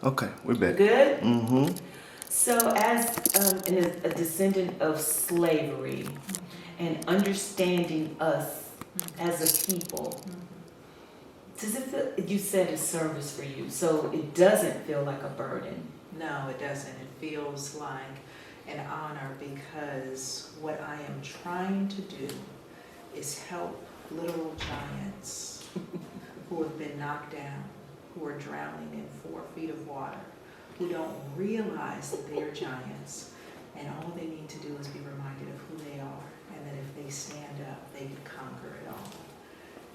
Okay, we're back. Good? Mm-hmm. So, as a descendant of slavery and understanding us as a people, does it feel, you said it's service for you, so it doesn't feel like a burden? No, it doesn't. It feels like an honor because what I am trying to do is help literal giants who have been knocked down, who are drowning in 4 feet of water, who don't realize that they are giants, and all they need to do is be reminded of who they are, and that if they stand up, they can conquer it all.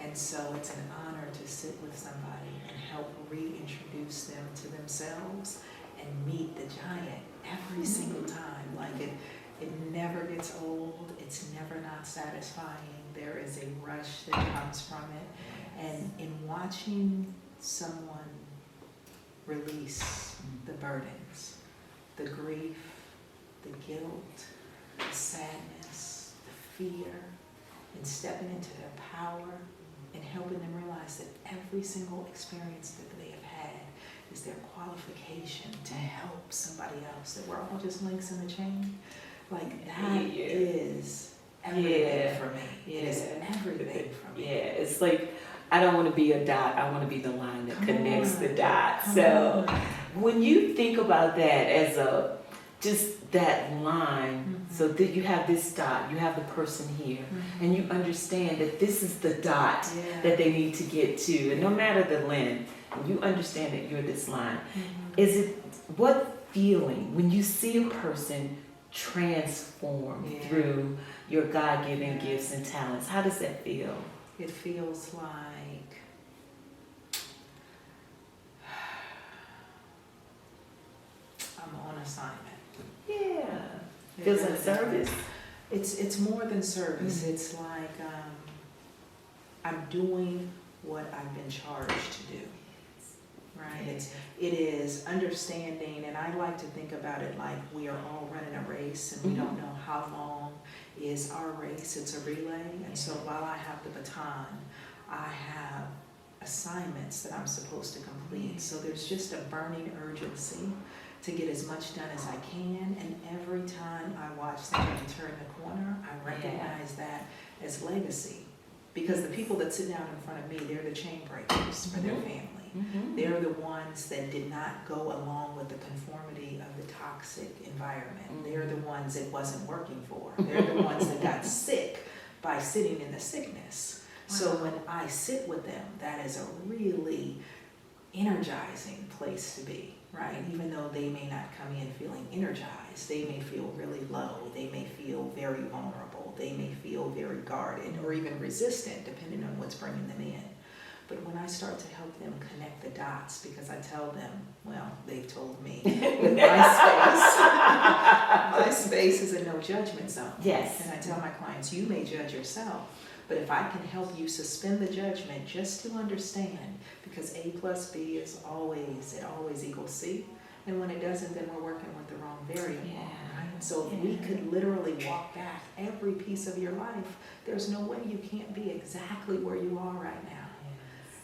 And so it's an honor to sit with somebody and help reintroduce them to themselves and meet the giant every single time. Like it never gets old, it's never not satisfying. There is a rush that comes from it. And in watching someone release the burdens, the grief, the guilt, the sadness, the fear, and stepping into their power and helping them realize that every single experience that they have had is their qualification to help somebody else, that we're all just links in the chain. Like that is everything for me. It is everything for me. Yeah, it's like, I don't want to be a dot, I want to be the line that connects the dots. So when you think about that as just that line, so that you have this dot, you have the person here, and you understand that this is the dot that they need to get to, and no matter the length, you understand that you're this line. Is it, what feeling when you see a person transform through your God-given gifts and talents, how does that feel? It feels like I'm on assignment. Yeah. Feels like service? It's more than service. It's like I'm doing what I've been charged to do. Right? It is understanding, and I like to think about it like we are all running a race and we don't know how long is our race. It's a relay. And so while I have the baton, I have assignments that I'm supposed to complete. So there's just a burning urgency to get as much done as I can. And every time I watch somebody turn the corner, I recognize that as legacy. Because the people that sit down in front of me, they're the chain breakers for their family. They're the ones that did not go along with the conformity of the toxic environment. They're the ones it wasn't working for. They're the ones that got sick by sitting in the sickness. So when I sit with them, that is a really energizing place to be, right? Even though they may not come in feeling energized, they may feel really low, they may feel very vulnerable, they may feel very guarded or even resistant, depending on what's bringing them in. But when I start to help them connect the dots, because I tell them, well, they've told me, with my space is a no judgment zone. Yes. And I tell my clients, you may judge yourself, but if I can help you suspend the judgment just to understand, because A plus B is always, it always equals C. And when it doesn't, then we're working with the wrong variable. Right? So if we could literally walk back every piece of your life, there's no way you can't be exactly where you are right now.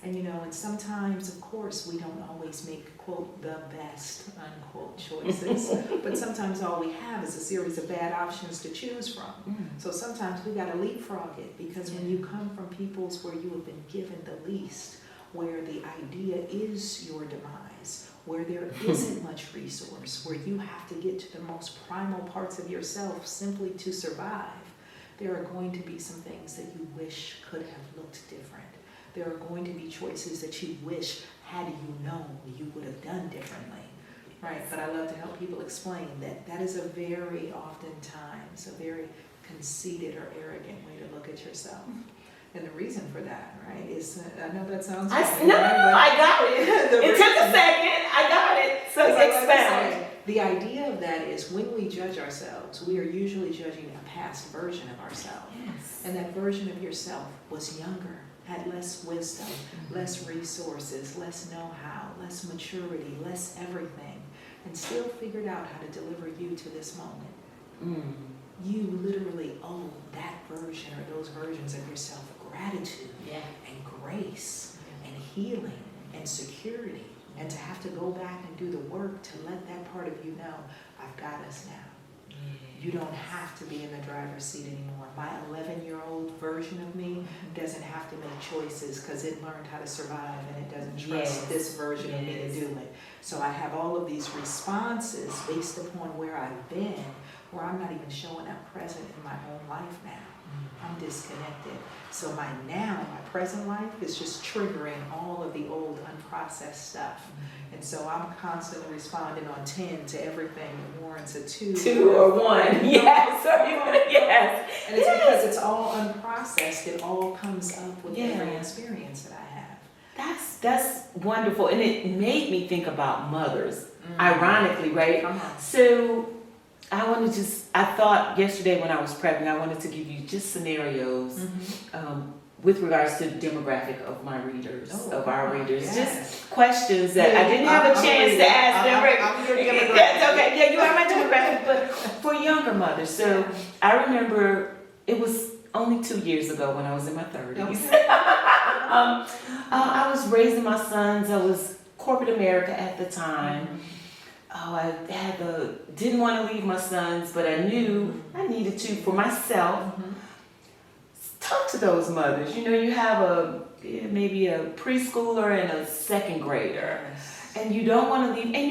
And you know, and sometimes, of course, we don't always make, quote, the best, unquote, choices. But sometimes all we have is a series of bad options to choose from. So sometimes we got to leapfrog it, because when you come from peoples where you have been given the least, where the idea is your demise, where there isn't much resource, where you have to get to the most primal parts of yourself simply to survive, there are going to be some things that you wish could have looked different. There are going to be choices that you wish, had you known, you would have done differently, right? But I love to help people explain that that is a very oftentimes a very conceited or arrogant way to look at yourself. And the reason for that, right, is, I know that sounds funny, No, right? I got it. It took a second. I got it. So expound. The idea of that is when we judge ourselves, we are usually judging a past version of ourselves. Yes. And that version of yourself was younger, had less wisdom, less resources, less know-how, less maturity, less everything, and still figured out how to deliver you to this moment. You literally owe that version or those versions of yourself gratitude and grace and healing and security. And to have to go back and do the work to let that part of you know, I've got us now. You don't have to be in the driver's seat anymore. My 11-year-old version of me doesn't have to make choices because it learned how to survive and it doesn't trust this version of me to do it. So I have all of these responses based upon where I've been, where I'm not even showing up present in my own life now. I'm disconnected. So my present life is just triggering all of the old unprocessed stuff. And so I'm constantly responding on 10 to everything that warrants a 2 or 1. Yes, yes. And it's because it's all unprocessed. It all comes up with every experience that I have. That's wonderful. And it made me think about mothers, ironically, right? Come on. So I thought yesterday when I was prepping, I wanted to give you just scenarios with regards to the demographic of my readers, of our readers. Yes. Just questions that I didn't have a chance to ask them. I'm your demographic. That's okay. Yeah, you are my demographic, but for younger mothers. So I remember it was only 2 years ago when I was in my 30s. Okay. I was raising my sons. I was corporate America at the time. I didn't want to leave my sons, but I knew I needed to for myself. Talk to those mothers. You know, you have maybe a preschooler and a second grader, and you don't want to leave. And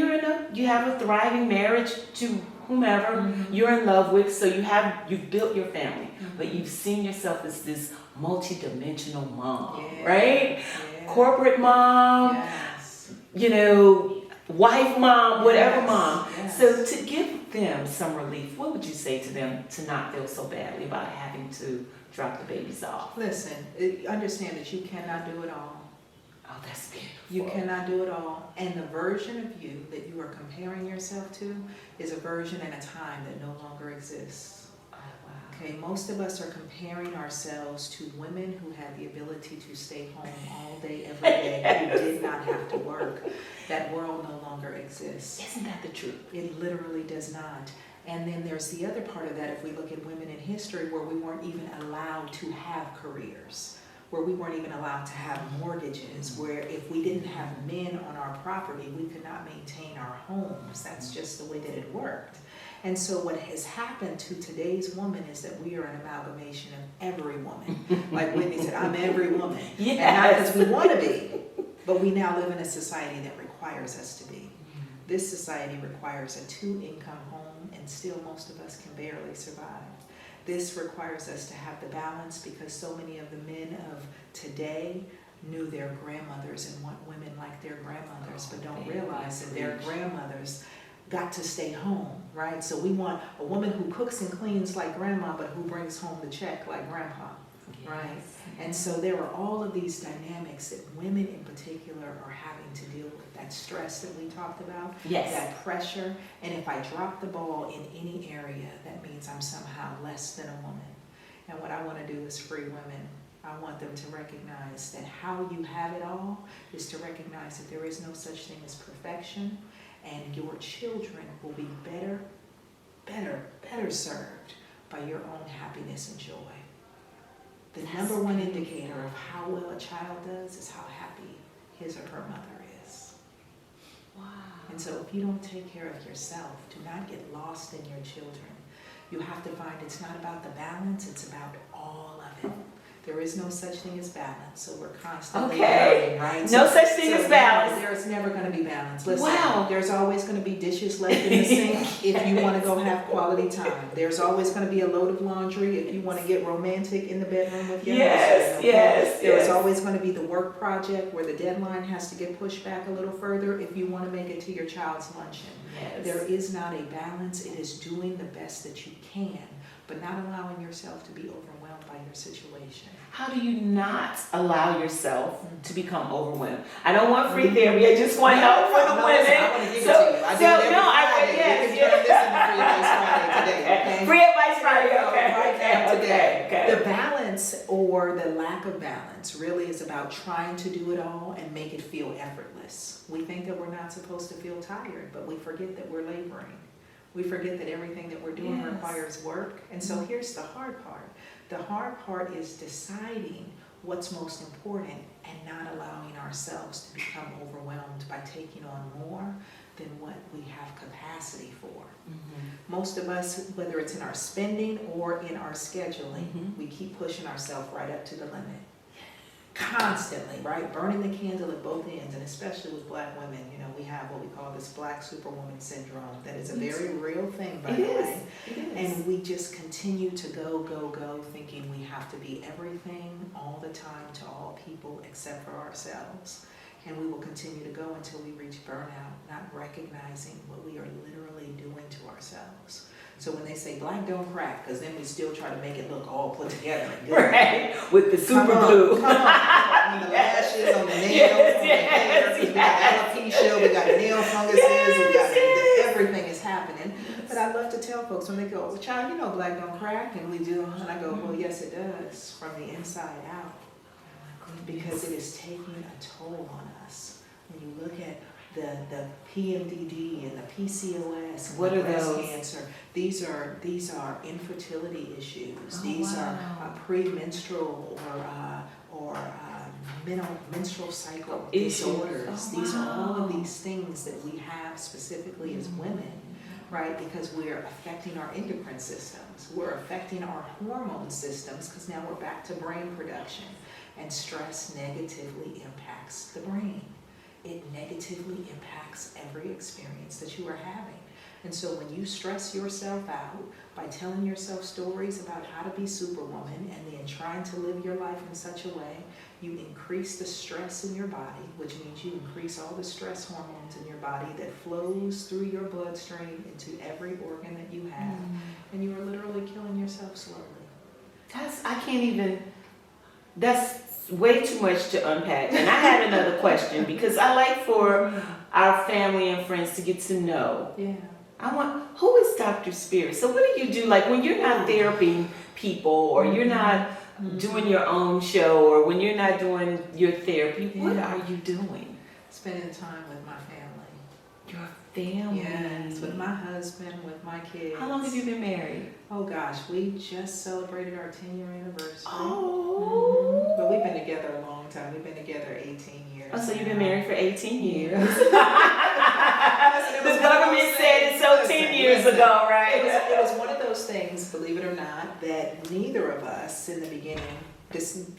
you have a thriving marriage to whomever you're in love with. So you've built your family, but you've seen yourself as this multi-dimensional mom, right? Corporate mom, wife mom, whatever mom. So to give them some relief, what would you say to them to not feel so badly about having to drop the babies off? Listen, understand that you cannot do it all. Oh, that's beautiful. You cannot do it all. And the version of you that you are comparing yourself to is a version and a time that no longer exists. Okay, most of us are comparing ourselves to women who had the ability to stay home all day, every day, who did not have to work. That world no longer exists. Isn't that the truth? It literally does not. And then there's the other part of that, if we look at women in history, where we weren't even allowed to have careers, where we weren't even allowed to have mortgages, where if we didn't have men on our property, we could not maintain our homes. That's just the way that it worked. And so what has happened to today's woman is that we are an amalgamation of every woman. Like Whitney said, I'm every woman. And not because we want to be, but we now live in a society that requires us to be. This society requires a 2-income home, and still most of us can barely survive. This requires us to have the balance because so many of the men of today knew their grandmothers and want women like their grandmothers, but don't realize that their grandmothers got to stay home, right? So we want a woman who cooks and cleans like grandma, but who brings home the check like grandpa, right? And so there are all of these dynamics that women in particular are having to deal with. That stress that we talked about, that pressure. And if I drop the ball in any area, that means I'm somehow less than a woman. And what I want to do is free women. I want them to recognize that how you have it all is to recognize that there is no such thing as perfection. And your children will be better served by your own happiness and joy. The number one indicator of how well a child does is how happy his or her mother is. Wow. And so if you don't take care of yourself, do not get lost in your children. You have to find it's not about the balance, it's about all of it. There is no such thing as balance, so we're constantly learning, right? No such thing as balance. There's never going to be balance. Listen, wow. There's always going to be dishes left in the sink if you want to go have quality time. There's always going to be a load of laundry if you want to get romantic in the bedroom with your husband. Okay? There's always going to be the work project where the deadline has to get pushed back a little further if you want to make it to your child's luncheon. There is not a balance. It is doing the best that you can, but not allowing yourself to be overwhelmed by your situation. How do you not allow yourself to become overwhelmed? I don't want free therapy. I just want help for the women. I want to give it to you. I do it every Friday. You can turn this into Free Advice Friday today. Okay? Free Advice Friday. Okay. Right now today. Okay. The balance or the lack of balance really is about trying to do it all and make it feel effortless. We think that we're not supposed to feel tired, but we forget that we're laboring. We forget that everything that we're doing requires work. And so here's the hard part. The hard part is deciding what's most important and not allowing ourselves to become overwhelmed by taking on more than what we have capacity for. Most of us, whether it's in our spending or in our scheduling, we keep pushing ourselves right up to the limit. Constantly, right? Burning the candle at both ends, and especially with Black women, you know, we have what we call this Black superwoman syndrome. That is a very real thing, by the way. And we just continue to go, thinking we have to be everything all the time to all people except for ourselves. And we will continue to go until we reach burnout, not recognizing what we are literally doing to ourselves. So when they say Black don't crack, because then we still try to make it look all put together. Right, with the super glue. Come on, the lashes, on the nails, on the hair, because we got alopecia, we got nail funguses, we got everything is happening. But I love to tell folks when they go, well, child, you know Black don't crack, and we do, and I go, well, yes it does, from the inside out. Because it is taking a toll on us. When you look at the PMDD and the PCOS and what the are breast those? cancer, these are infertility issues. These are premenstrual or menstrual cycle disorders. These are all of these things that we have specifically as women, right? Because we're affecting our endocrine systems. We're affecting our hormone systems because now we're back to brain production. And stress negatively impacts the brain. It negatively impacts every experience that you are having. And so when you stress yourself out by telling yourself stories about how to be superwoman and then trying to live your life in such a way, you increase the stress in your body, which means you increase all the stress hormones in your body that flows through your bloodstream into every organ that you have. And you are literally killing yourself slowly. That's way too much to unpack. And I had another question because I like for our family and friends to get to know. Yeah. Who is Dr. Spirit? So what do you do? Like when you're not therapying people or you're not doing your own show or when you're not doing your therapy, what are you doing? Spending time with my family. Your family? Yes, with my husband, with my kids. How long have you been married? Oh gosh, we just celebrated our 10-year anniversary. Oh. But we've been together a long time. We've been together 18 years. Oh, so you've been married for 18 years. The government said it so 10 years ago, right? It was one of those things, believe it or not, that neither of us in the beginning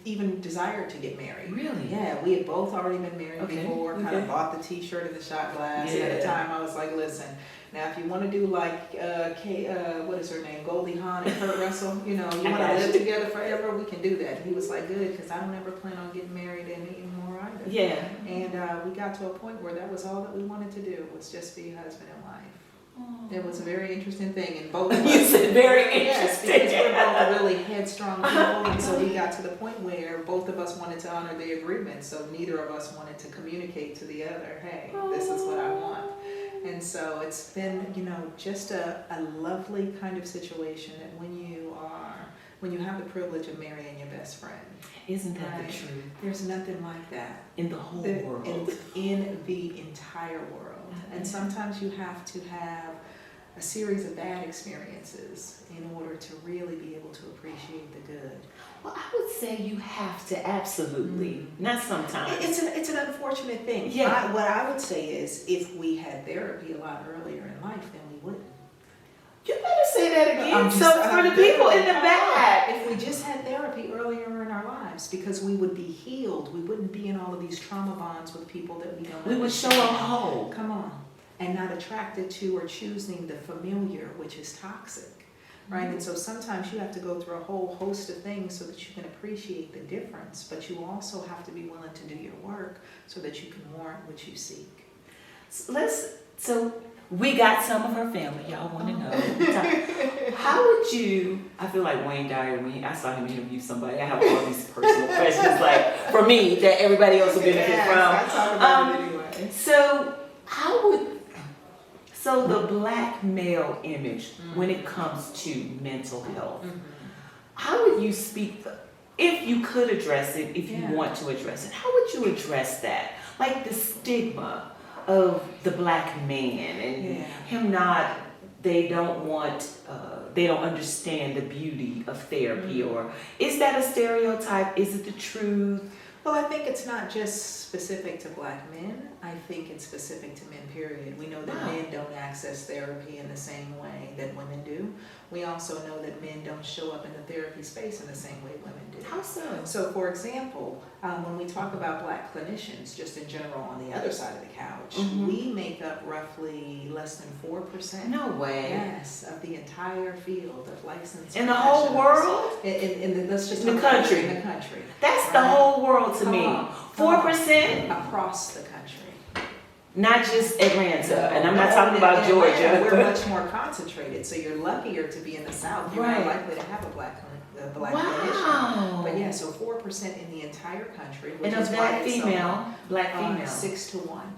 even desired to get married. Really? Yeah, we had both already been married before, kind of bought the t-shirt and the shot glass. Yeah. At the time I was like, listen, now if you want to do like, what is her name, Goldie Hawn and Kurt Russell, you know, you want to live together forever, we can do that. And he was like, good, because I don't ever plan on getting married anymore either. Yeah. And we got to a point where that was all that we wanted to do, was just be husband and wife. It was a very interesting thing, and both of us. You said very Yes, interesting. because we're both really headstrong people, and so we got to the point where both of us wanted to honor the agreement, so neither of us wanted to communicate to the other, hey, this is what I want. And so it's been, you know, just a lovely kind of situation that when you have the privilege of marrying your best friend. Isn't that Right. the truth? There's nothing like that. In the whole world. In the entire world. And sometimes you have to have a series of bad experiences in order to really be able to appreciate the good. Well, I would say you have to, absolutely. Not sometimes. It's an unfortunate thing. Yeah. What I would say is if we had therapy a lot earlier in life, then we wouldn't. You better say that again. For the people in the back. If we just had therapy earlier in our lives, because we would be healed, we wouldn't be in all of these trauma bonds with people that we don't We would show a whole. Come on. And not attracted to or choosing the familiar, which is toxic, right? And so sometimes you have to go through a whole host of things so that you can appreciate the difference, but you also have to be willing to do your work so that you can warrant what you seek. So we got some of her family. Y'all want to know. How would you, I feel like Wayne Dyer, when I saw him interview somebody, I have all these personal questions, like, for me, that everybody else will benefit from. I talk about it anyway. So the Black male image, when it comes to mental health, how would you speak, if you could address it, if you want to address it, how would you address that? Like the stigma of the Black man and him not they don't they don't understand the beauty of therapy, or is that a stereotype? Is it the truth? Well, I think it's not just specific to Black men. I think it's specific to men, period. We know that Wow. men don't access therapy in the same way that women do. We also know that men don't show up in the therapy space in the same way women do. How so? So, for example, when we talk about Black clinicians, just in general on the other side of the couch, Mhm. we make up roughly less than 4%. No way. Yes, of the entire field of licensed In the whole professionals. world? In the, let's just In the talk about country. In the country. That's the Right. whole world to Come me. on. 4%? Across the country. Not just Atlanta, and I'm not No, talking in about Atlanta, Georgia. We're much more concentrated, so you're luckier to be in the South. You're Right. more likely to have a Black clinician. Wow. But yeah, so 4% in the entire country, which And is of why that it's so female, Black female. 6 to 1.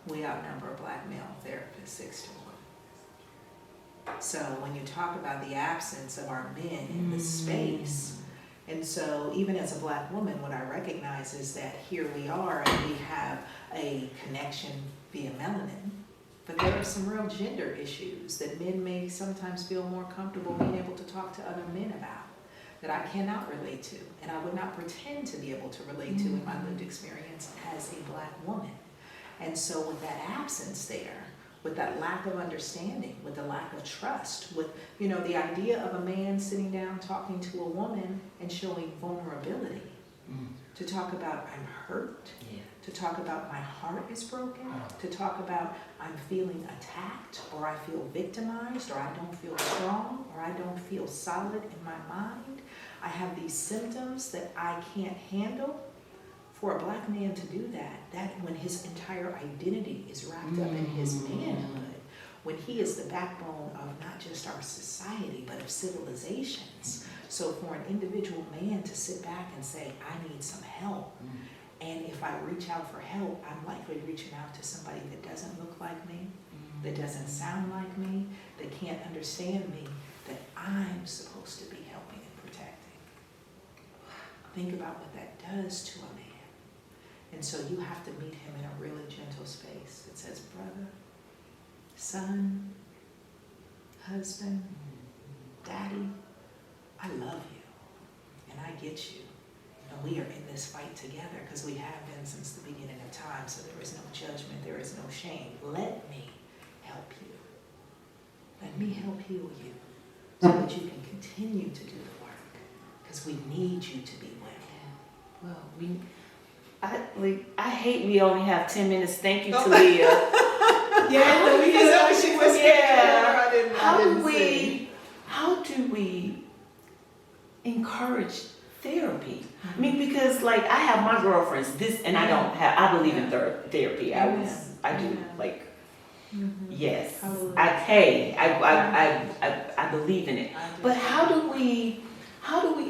We outnumber Black male therapists 6 to 1. So when you talk about the absence of our men in the space, and so even as a Black woman, what I recognize is that here we are and we have a connection via melanin, but there are some real gender issues that men may sometimes feel more comfortable being able to talk to other men about, that I cannot relate to, and I would not pretend to be able to relate to in my lived experience as a Black woman. And so with that absence there, with that lack of understanding, with the lack of trust, with, the idea of a man sitting down talking to a woman and showing vulnerability, to talk about I'm hurt, to talk about my heart is broken, to talk about I'm feeling attacked, or I feel victimized, or I don't feel strong, or I don't feel solid in my mind. I have these symptoms that I can't handle. For a Black man to do that when his entire identity is wrapped up in his manhood, when he is the backbone of not just our society, but of civilizations. So for an individual man to sit back and say, I need some help, and if I reach out for help, I'm likely reaching out to somebody that doesn't look like me, that doesn't sound like me, that can't understand me, that I'm supposed to be helping and protecting. Think about what that does to a man. And so you have to meet him in a really gentle space that says, brother, son, husband, daddy, I love you, and I get you. And we are in this fight together because we have been since the beginning of time, so there is no judgment, there is no shame. Let me help you. Let me help heal you so that you can continue to do the work, because we need you to be well. Well, I hate we only have 10 minutes. Thank you, Talia. Because she was How do we encourage therapy? I mean, because I have my girlfriends, I believe in therapy. I do, yes. I believe in it. But how do we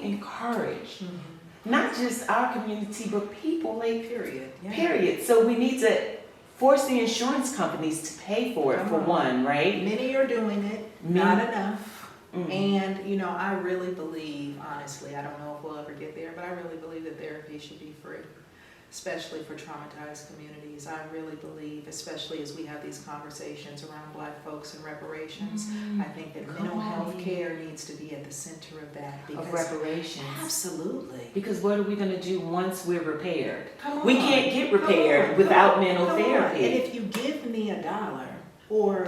encourage not just our community, but people, Period. Yeah. period. So we need to force the insurance companies to pay for it, for one, right? Many are doing it, not enough. Mm. And, I really believe, honestly, I don't know if we'll ever get there, but I really believe that therapy should be free, especially for traumatized communities. I really believe, especially as we have these conversations around Black folks and reparations, I think that mental health care needs to be at the center of that. Of reparations. Absolutely. Because what are we going to do once we're repaired? Come We on. can't get Come repaired on. without mental Come on. therapy. And if you give me $1, or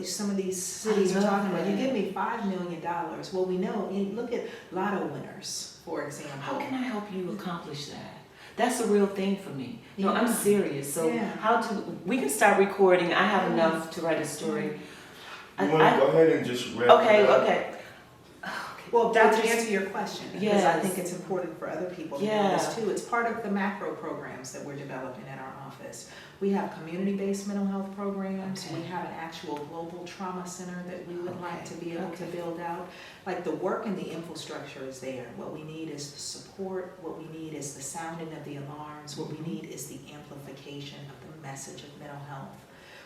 some of these cities are talking about, you give me $5 million. Well, we know, and look at lotto winners, for example. How can I help you accomplish that? That's a real thing for me. No, I'm Yeah. serious. So Yeah. we can start recording. I have enough to write a story. You want to go ahead and just wrap it Okay, up? okay. Well, Dr. to answer your question, because I Yes. think it's important for other people to know this too. It's part of the macro programs that we're developing at our office. We have community-based mental health programs. Okay. We have an actual global trauma center that we would like to be able to Okay. build out. The work and the infrastructure is there. What we need is the support. What we need is the sounding of the alarms. What we need is the amplification of the message of mental health.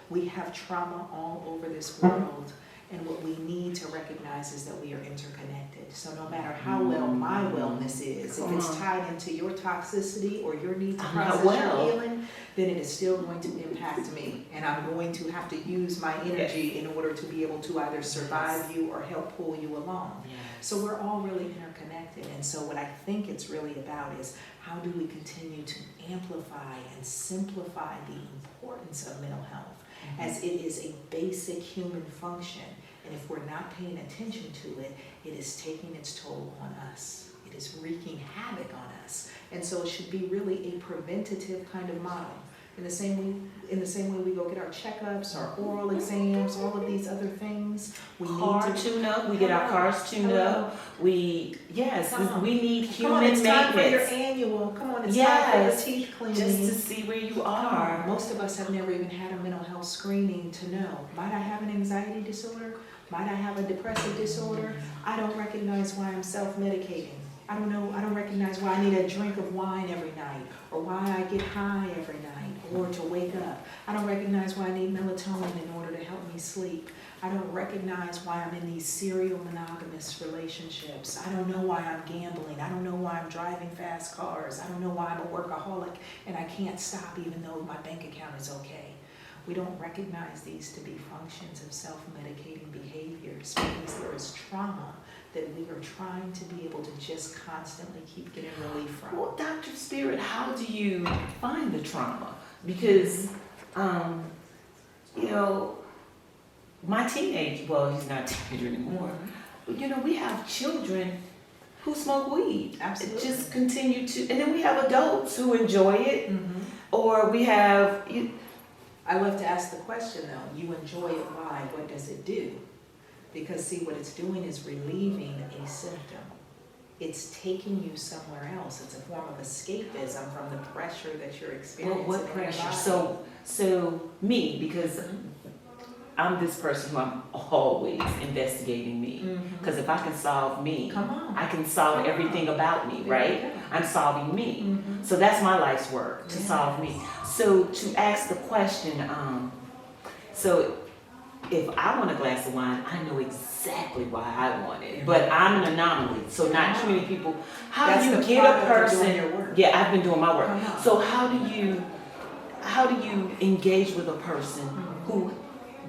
We have trauma all over this world. And what we need to recognize is that we are interconnected. So no matter how well my wellness is, if it's tied into your toxicity or your need to process your healing, then it is still going to impact me. And I'm going to have to use my energy in order to be able to either survive you or help pull you along. So we're all really interconnected. And so what I think it's really about is how do we continue to amplify and simplify the importance of mental health, as it is a basic human function. And if we're not paying attention to it, it is taking its toll on us. It is wreaking havoc on us. And so it should be really a preventative kind of model. In the same way we go get our checkups, our oral exams, all of these other things. We Car need to tune up. We get our cars tuned up. We need human come on, it's time for your maintenance. annual. Come on, it's time for your teeth cleaning. Just to see where you are. Most of us have never even had a mental health screening to know. Might I have an anxiety disorder? Might I have a depressive disorder? I don't recognize why I'm self-medicating. I don't know. I don't recognize why I need a drink of wine every night, or why I get high every night, or to wake up. I don't recognize why I need melatonin in order to help me sleep. I don't recognize why I'm in these serial monogamous relationships. I don't know why I'm gambling. I don't know why I'm driving fast cars. I don't know why I'm a workaholic and I can't stop even though my bank account is okay. We don't recognize these to be functions of self-medicating behaviors because there is trauma that we are trying to be able to just constantly keep getting relief from. Well, Dr. Spirit, how do you find the trauma? Because, my teenage, well, he's not a teenager anymore. But, we have children who smoke weed. Absolutely. Just continue to, and then we have adults who enjoy it, or we have. I love to ask the question though, you enjoy it, why? What does it do? Because see, what it's doing is relieving a symptom. It's taking you somewhere else. It's a form of escapism from the pressure that you're experiencing. Well, what pressure? So me, because I'm this person who I'm always investigating me. Because if I can solve me, I can solve everything about me, right? I'm solving me. So that's my life's work, to solve me. So to ask the question, so if I want a glass of wine, I know exactly why I want it. But I'm an anomaly, so not too many people. How do you get a person? Yeah, I've been doing my work. So how do you engage with a person who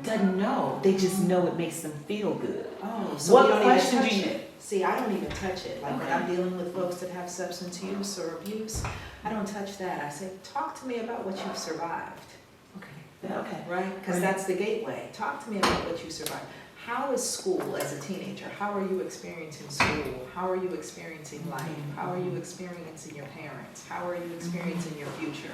doesn't know? They just know it makes them feel good. Oh, so what question do you? See, I don't even touch it. Like when I'm dealing with folks that have substance use or abuse, I don't touch that. I say, talk to me about what you've survived. Okay. Right? Because that's the gateway. Talk to me about what you survived. How is school as a teenager? How are you experiencing school? How are you experiencing life? How are you experiencing your parents? How are you experiencing your future?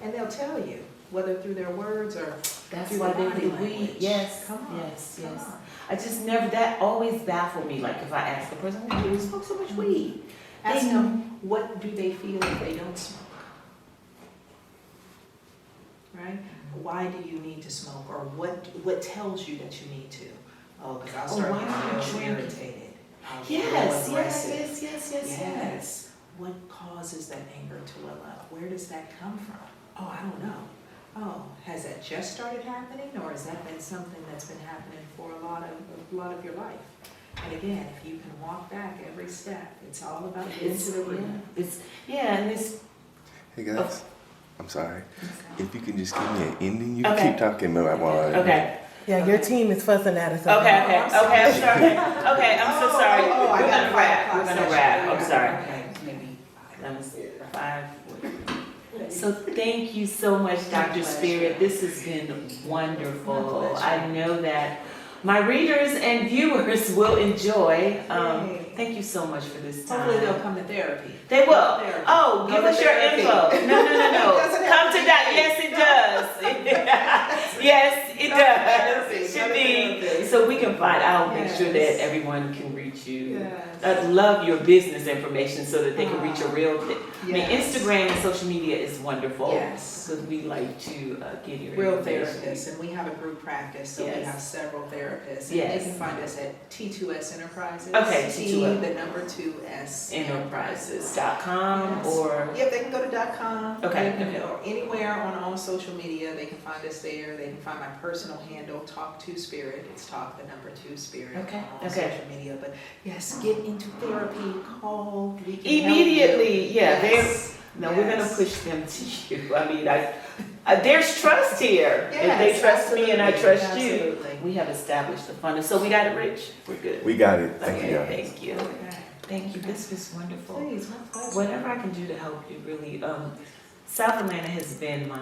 And they'll tell you, whether through their words or that's through why the body we language. yes. Come on. Yes. Come on. I just never, that always baffled me. Like if I ask the person, why do you smoke so much weed? Ask them, what do they feel if they don't smoke? Right? Why do you need to smoke? Or what tells you that you need to? Oh, because I'll start getting real irritated. Yes. What causes that anger to well up? Where does that come from? Oh, I don't know. Oh, has that just started happening, or has that been something that's been happening for a lot of your life? And again, if you can walk back every step, it's all about getting to the root. And it's. Hey guys, I'm sorry. If you can just give me an ending, you can keep talking about while I. Okay. Yeah, your team is fussing at us. Okay, I'm sorry. Okay, I'm so sorry. I We're got gonna wrap. We're session. gonna wrap. I'm sorry. Okay, maybe. That was 5. So thank you so much, Dr. Spirit. This has been wonderful. I know that my readers and viewers will enjoy. Thank you so much for this time. Hopefully they'll come to therapy. They will. Therapy. Oh, give us your therapy. info. No. Doesn't have Come to to be. that. Yes, it does. Yes, it does. It should be. So we can find. I'll make sure that everyone can read reach you. Yes. I love your business information so that they can reach a real. I mean, Yes. Instagram and social media is wonderful. Yes. Because we like to get your Real information. therapists, and we have a group practice, so we Yes. have several therapists. Yes. And they can find us at T2S Enterprises. Okay, T, T2S. the number 2S. Enterprises.com Yes. or Yep, they can go to .com. Okay, They can- okay. Or anywhere on all social media, they can find us there. They can find my personal handle, Talk to Spirit. It's Talk the number 2 Spirit Okay, on all okay. social media. But yes, get into therapy. Call. We can help you. immediately. Yeah, Yes. no, we're gonna Yes. push them to you. I mean, there's trust here. If they Yes, trust me and I absolutely, trust you, absolutely. we have established the funding. So we got it, Rich. We're good. We got it. Thank Okay, you, guys. thank you. Okay. Thank you. This was wonderful. Please, my pleasure. Whatever I can do to help you, really. South Atlanta has been my